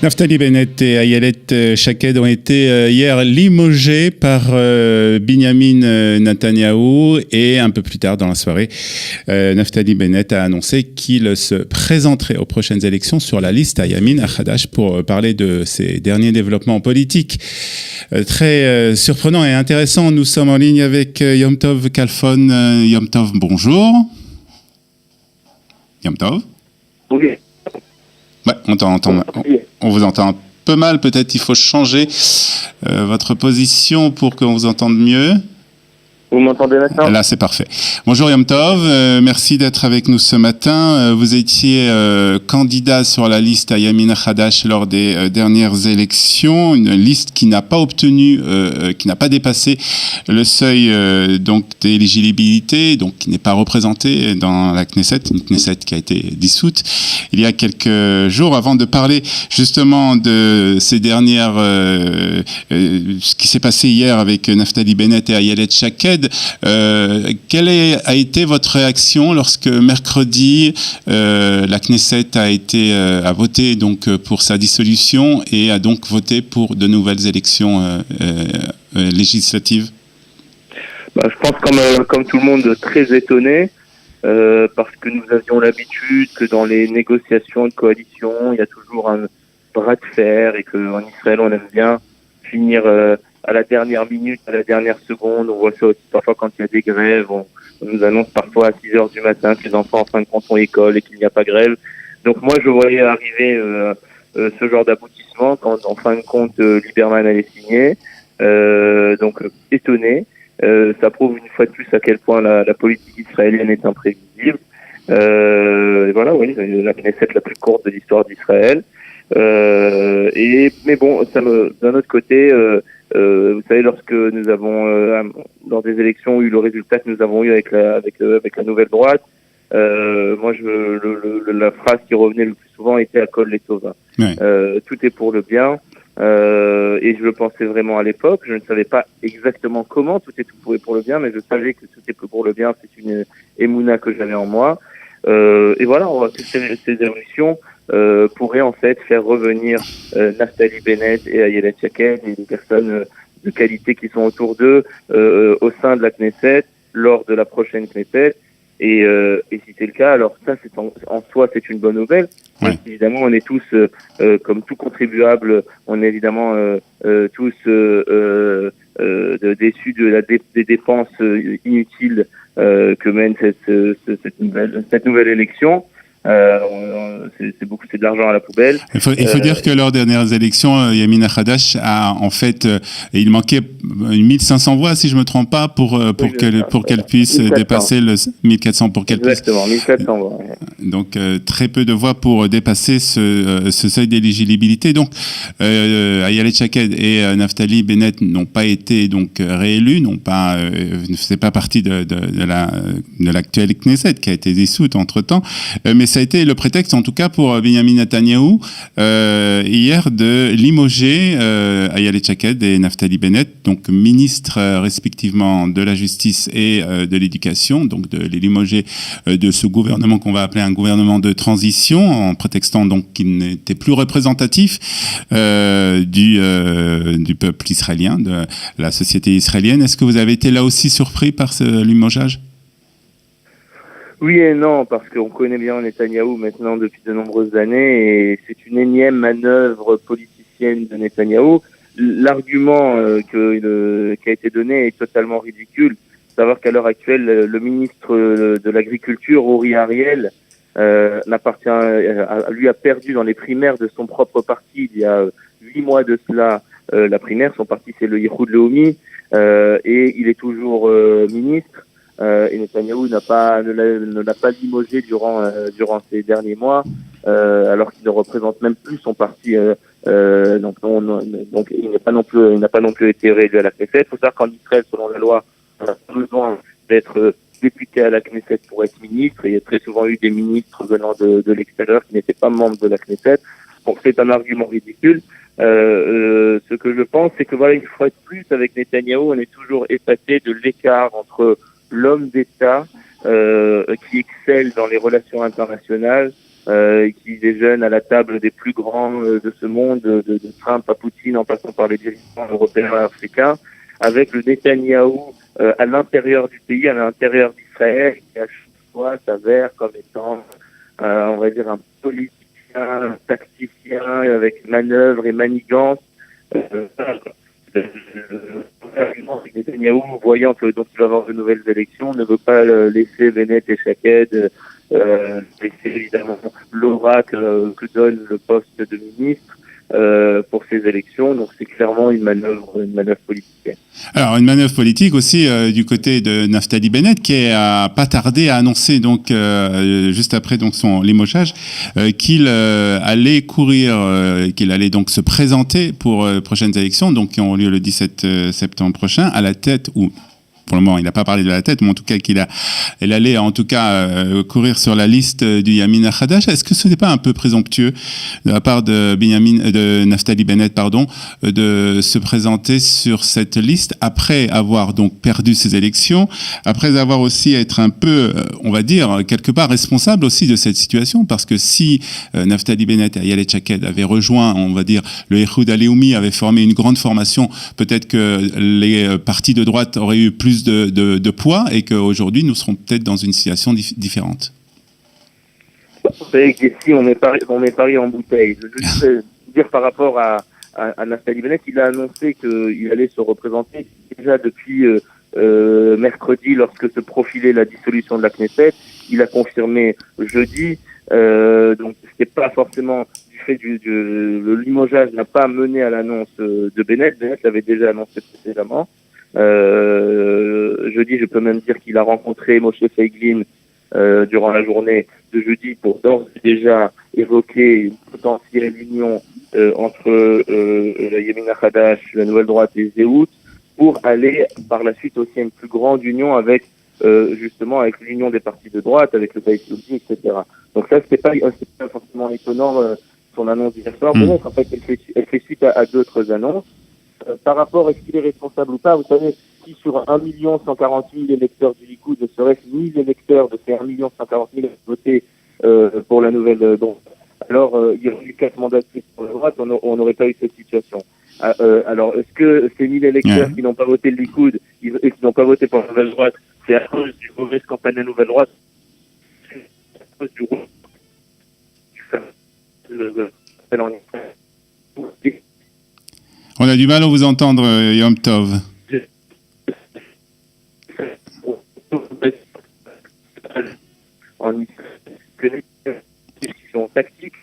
Naftali Bennett et Ayelet Shaked ont été hier limogés par Binyamin Netanyahou et un peu plus tard dans la soirée, Naftali Bennett a annoncé qu'il se présenterait aux prochaines élections sur la liste à Yamin Hadash pour parler de ses derniers développements politiques. Très surprenant et intéressant. Nous sommes en ligne avec Yom Tov Kalfon. Yom Tov, bonjour. Yom Tov. Oui. Ouais, on vous entend un peu mal. Peut-être il faut changer votre position pour qu'on vous entende mieux. Vous m'entendez maintenant ? Là, c'est parfait. Bonjour Yom Tov, merci d'être avec nous ce matin. Vous étiez candidat sur la liste à Yamin Hadash lors des dernières élections, une liste qui n'a pas obtenu, qui n'a pas dépassé le seuil donc d'éligibilité, donc qui n'est pas représentée dans la Knesset, une Knesset qui a été dissoute il y a quelques jours. Avant de parler justement de ces dernières, ce qui s'est passé hier avec Naftali Bennett et Ayelet Shaked, quelle a été votre réaction lorsque mercredi la Knesset a voté donc pour sa dissolution et a donc voté pour de nouvelles élections législatives? Je pense comme tout le monde très étonné parce que nous avions l'habitude que dans les négociations de coalition il y a toujours un bras de fer et qu'en Israël on aime bien finir à la dernière minute, à la dernière seconde. On voit ça aussi parfois quand il y a des grèves. On nous annonce parfois à 6 heures du matin que les enfants en fin de compte ont école et qu'il n'y a pas grève. Donc moi, je voyais arriver ce genre d'aboutissement quand en fin de compte Lieberman allait signer. Donc étonné. Ça prouve une fois de plus à quel point la politique israélienne est imprévisible. Et voilà, oui, la Knesset la plus courte de l'histoire d'Israël. Mais bon, d'un autre côté, vous savez, lorsque nous avons dans des élections eu le résultat que nous avons eu avec la nouvelle droite, moi la phrase qui revenait le plus souvent était Hakol Letova. Ouais. Tout est pour le bien. Et je le pensais vraiment à l'époque. Je ne savais pas exactement comment tout est pour le bien, mais je savais que tout est pour le bien. C'est une émouna que j'avais en moi. Et voilà, on voit que ces évolutions pourraient en fait faire revenir Naftali Bennett et Ayelet Shaked et des personnes de qualité qui sont autour d'eux au sein de la Knesset lors de la prochaine Knesset. Et si c'est le cas, alors ça, c'est en soi, c'est une bonne nouvelle. Ouais. Évidemment, on est tous, comme tout contribuable, on est évidemment tous déçus des dépenses inutiles que mène cette nouvelle élection. C'est de l'argent à la poubelle. Il faut dire que lors des dernières élections, Yamin Hadash a en fait, il manquait 1500 voix si je me trompe pas pour qu'elle puisse 1400. dépasser le 1400 pour qu'elle puisse. Exactement, 1400 voix. Ouais. Donc très peu de voix pour dépasser ce seuil d'éligibilité. Donc Ayelet Shaked et Naftali Bennett n'ont pas été donc réélus, ne faisaient pas partie de l'actuelle Knesset qui a été dissoute entre-temps, mais ça a été le prétexte en tout cas pour Binyamin Netanyahou hier de limoger Ayelet Shaked et Naftali Bennett, donc ministres respectivement de la justice et de l'éducation, donc de les limoger de ce gouvernement qu'on va appeler un gouvernement de transition, en prétextant donc qu'il n'était plus représentatif du peuple israélien, de la société israélienne. Est-ce que vous avez été là aussi surpris par ce limogeage ? Oui et non, parce qu'on connaît bien Netanyahou maintenant depuis de nombreuses années et c'est une énième manœuvre politicienne de Netanyahou. L'argument qui a été donné est totalement ridicule. Savoir qu'à l'heure actuelle, le ministre de l'Agriculture, Uri Ariel, lui a perdu dans les primaires de son propre parti il y a 8 mois de cela la primaire. Son parti, c'est le Yehoud Leumi, et il est toujours ministre. Et Netanyahou ne l'a pas limogé durant ces derniers mois, alors qu'il ne représente même plus son parti. Donc il n'a pas non plus été réélu à la Knesset. Il faut savoir qu'en Israël, selon la loi, on a besoin d'être député à la Knesset pour être ministre. Il y a très souvent eu des ministres venant de l'extérieur qui n'étaient pas membres de la Knesset. Donc c'est un argument ridicule. Ce que je pense, c'est que voilà, une fois de plus, avec Netanyahou, on est toujours épaté de l'écart entre l'homme d'État qui excelle dans les relations internationales qui déjeune à la table des plus grands de ce monde, de Trump à Poutine, en passant par les dirigeants européens et africains, avec le Netanyahou à l'intérieur du pays, à l'intérieur d'Israël, qui à chaque fois s'avère comme étant, on va dire, un politicien, un tacticien, avec manœuvre et manigance. Netanyahou, voyant que donc il va y avoir de nouvelles élections, ne veut pas laisser Bennett et Shaked, laisser évidemment l'aura que donne le poste de ministre pour ces élections. Donc c'est clairement une manœuvre politique. Alors une manœuvre politique aussi du côté de Naftali Bennett qui a pas tardé à annoncer donc juste après donc son limogeage qu'il allait courir, qu'il allait donc se présenter pour prochaines élections donc qui ont lieu le 17 septembre prochain à la tête ou pour le moment, il n'a pas parlé de la tête, mais en tout cas elle allait en tout cas courir sur la liste du Yamin Hadash. Est-ce que ce n'est pas un peu présomptueux de la part de Naftali Bennett, de se présenter sur cette liste après avoir donc perdu ses élections, après avoir aussi être un peu, on va dire quelque part responsable aussi de cette situation, parce que si Naftali Bennett et Ayelet Shaked avaient rejoint, on va dire le Yehoud Aleoumi avait formé une grande formation, peut-être que les partis de droite auraient eu plus de poids et qu'aujourd'hui nous serons peut-être dans une situation différente. Vous savez qu'ici on met Paris en bouteille. Je veux dire par rapport à Naftali Bennett, il a annoncé qu'il allait se représenter déjà depuis mercredi lorsque se profilait la dissolution de la Knesset. Il a confirmé jeudi, donc c'était pas forcément du fait le limogeage n'a pas mené à l'annonce de Bennett. Bennett l'avait déjà annoncé précédemment. Jeudi, je peux même dire qu'il a rencontré Moshe Feiglin durant la journée de jeudi pour d'ores et déjà évoquer une potentielle union entre la Yamin Hadash, la Nouvelle Droite et Zehut, pour aller par la suite aussi à une plus grande union avec justement avec l'union des partis de droite, avec le Bayt Youdi, etc. Donc ça, c'est pas forcément étonnant son annonce d'hier soir. En fait, elle fait suite à d'autres annonces. Par rapport à est-ce qu'il est responsable ou pas, vous savez, si sur 1 140 000 électeurs du Likoud, serait-ce 1000 électeurs de ces 1 140 000 votés pour la nouvelle droite, alors il y aurait eu 4 mandats de plus pour la droite, on n'aurait pas eu cette situation. Alors, est-ce que ces 1000 électeurs qui n'ont pas voté le Likoud et qui n'ont pas voté pour la nouvelle droite, c'est à cause du mauvaise campagne de la nouvelle droite, c'est à cause du rôle On a du mal à vous entendre, Yom Tov. En discussion tactique.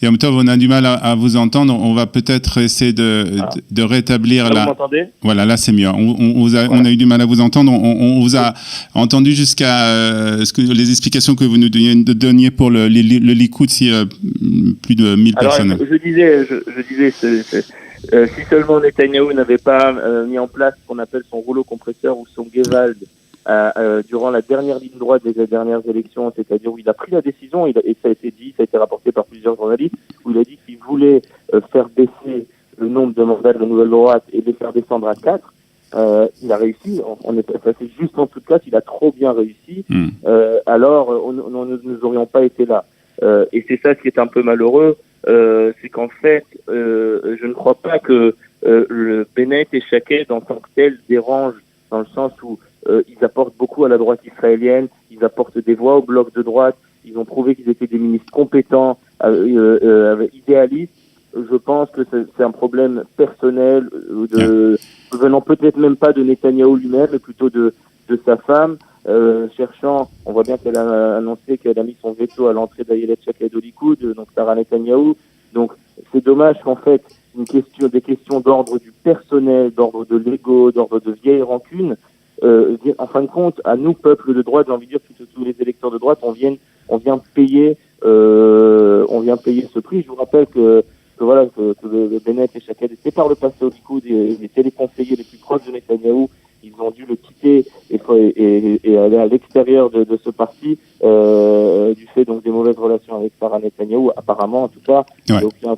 Yom Tov, on a du mal à vous entendre. On va peut-être essayer de rétablir là. Vous m'entendez ? Voilà, là c'est mieux. On a eu du mal à vous entendre. On vous a entendu jusqu'à les explications que vous nous donniez pour le Likoud, si plus de 1000 personnes. Alors, je disais, si seulement Netanyahou n'avait pas mis en place ce qu'on appelle son rouleau compresseur ou son Gewalt durant la dernière ligne droite des dernières élections, c'est-à-dire où il a pris la décision, et ça a été dit, ça a été rapporté par plusieurs journalistes, où il a dit qu'il voulait faire baisser le nombre de mandats de la nouvelle droite et les faire descendre à 4. Il a réussi, on est passé juste en dessous de 4, il a trop bien réussi, alors nous n'aurions pas été là. Et c'est ça ce qui est un peu malheureux, c'est qu'en fait, je ne crois pas que le Bennett et Shaked en tant que tel dérangent, dans le sens où ils apportent beaucoup à la droite israélienne, ils apportent des voix au bloc de droite, ils ont prouvé qu'ils étaient des ministres compétents, idéalistes. Je pense que c'est un problème personnel, venant peut-être même pas de Netanyahou lui-même, mais plutôt de sa femme, cherchant, on voit bien qu'elle a annoncé qu'elle a mis son veto à l'entrée d'Ayelet Shaked au Likoud, donc Sarah Netanyahou. Donc c'est dommage qu'en fait, des questions d'ordre du personnel, d'ordre de l'ego, d'ordre de vieille rancune, en fin de compte, à nous, peuple de droite, j'ai envie de dire que tous les électeurs de droite, on vient payer ce prix. Je vous rappelle que Bennett et Shaked étaient par le passé au Likoud et étaient les conseillers les plus proches de Netanyahou. Ils ont dû le quitter et aller à l'extérieur de ce parti du fait donc des mauvaises relations avec Sarah Netanyahou, apparemment en tout cas. Ouais. Donc tout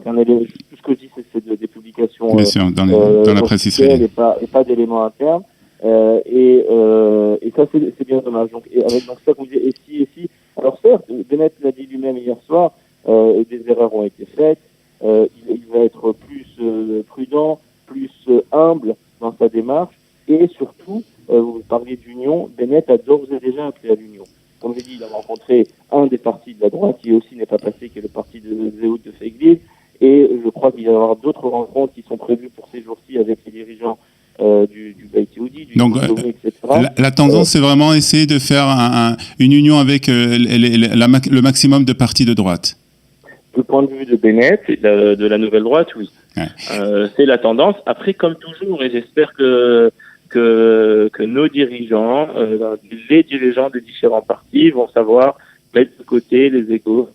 ce que je dis, c'est des publications bien sûr, dans la presse israélienne et pas d'éléments internes. Et ça c'est bien dommage. Donc ça qu'on disait et si Alors certes, Bennett l'a dit lui-même hier soir, des erreurs ont été faites, il va être plus prudent, plus humble dans sa démarche, et surtout, vous parliez d'union, Bennett a d'ores et déjà appelé à l'union. Comme je dis, il a rencontré un des partis de la droite qui aussi n'est pas passé, qui est le parti de Zéhoud de Feiglin, et je crois qu'il va y avoir d'autres rencontres qui sont prévues pour ces jours-ci avec les dirigeants du Beit Yehudi, du Donc, etc. La tendance, c'est vraiment essayer de faire une union avec le maximum de partis de droite. Du point de vue de Bennett, de la nouvelle droite, oui. Ouais. C'est la tendance. Après, comme toujours, et j'espère que nos dirigeants, les dirigeants des différents partis vont savoir mettre de côté les égos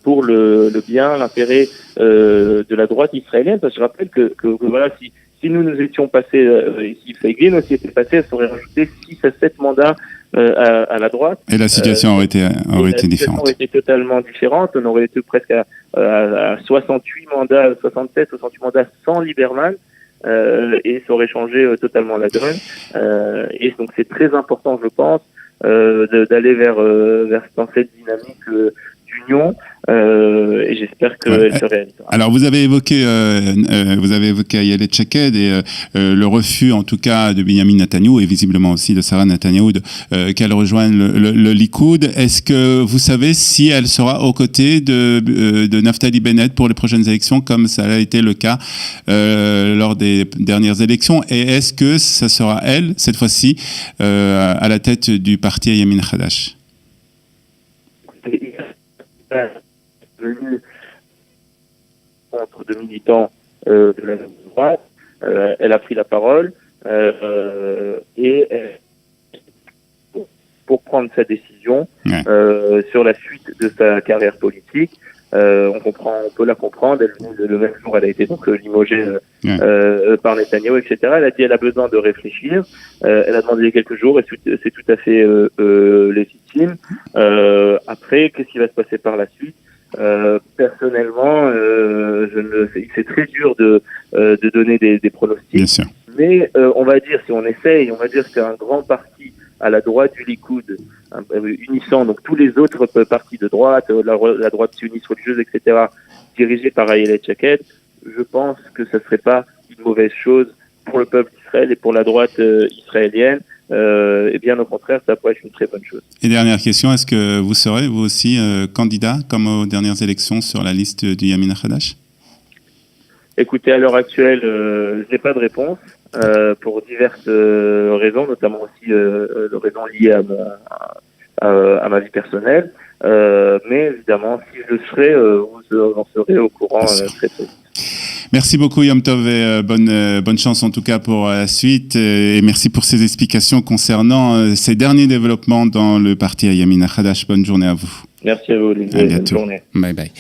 pour le bien, l'intérêt de la droite israélienne. Parce que je rappelle que voilà, si nous étions passés, si Feiglin aussi était passé, ça aurait rajouté 6 à 7 mandats à la droite. Et la situation aurait été différente. La situation aurait été totalement différente. On aurait été presque à 68 mandats, 67, 68 mandats sans Lieberman. Et ça aurait changé totalement la donne. Et donc c'est très important, je pense, d'aller vers dans cette dynamique d'union. Et j'espère qu'elle se réalisera. Alors vous avez évoqué Ayelet Shaked et le refus en tout cas de Benjamin Netanyahou et visiblement aussi de Sarah Netanyahou qu'elle rejoigne le Likoud. Est-ce que vous savez si elle sera aux côtés de Naftali Bennett pour les prochaines élections comme ça a été le cas lors des dernières élections, et est-ce que ça sera elle cette fois-ci à la tête du parti Yamin Hadash? Venue contre deux militants de la droite, elle a pris la parole et pour prendre sa décision sur la suite de sa carrière politique. On peut la comprendre. Le même jour, elle a été donc limogée par Netanyahou, etc. Elle a dit qu'elle a besoin de réfléchir. Elle a demandé quelques jours et c'est tout à fait légitime. Après, qu'est-ce qui va se passer par la suite? Personnellement, c'est très dur de donner des pronostics. Bien sûr. Mais on va dire, si on essaye, on va dire qu'un grand parti à la droite du Likoud, unissant donc tous les autres partis de droite, la droite sioniste religieuse, etc., dirigés par Ayelet Shaked, je pense que ça serait pas une mauvaise chose pour le peuple d'Israël et pour la droite israélienne. Et bien au contraire, ça pourrait être une très bonne chose. Et dernière question, est-ce que vous serez vous aussi candidat comme aux dernières élections sur la liste du Yamin Hadash? Écoutez, à l'heure actuelle, je n'ai pas de réponse pour diverses raisons, notamment aussi raisons liées à ma vie personnelle. Mais évidemment, si je le serai, vous en serez au courant très tôt. Merci beaucoup Yom Tov et bonne chance en tout cas pour la suite et merci pour ces explications concernant ces derniers développements dans le parti Yamin Hadash. Bonne journée à vous. Merci à vous Olivier. Bonne journée. Bye bye.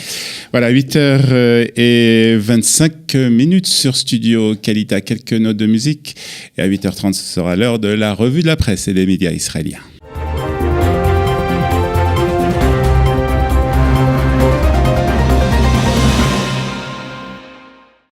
Voilà, 8h25 sur Studio Kalita. Quelques notes de musique et à 8h30 ce sera l'heure de la revue de la presse et des médias israéliens.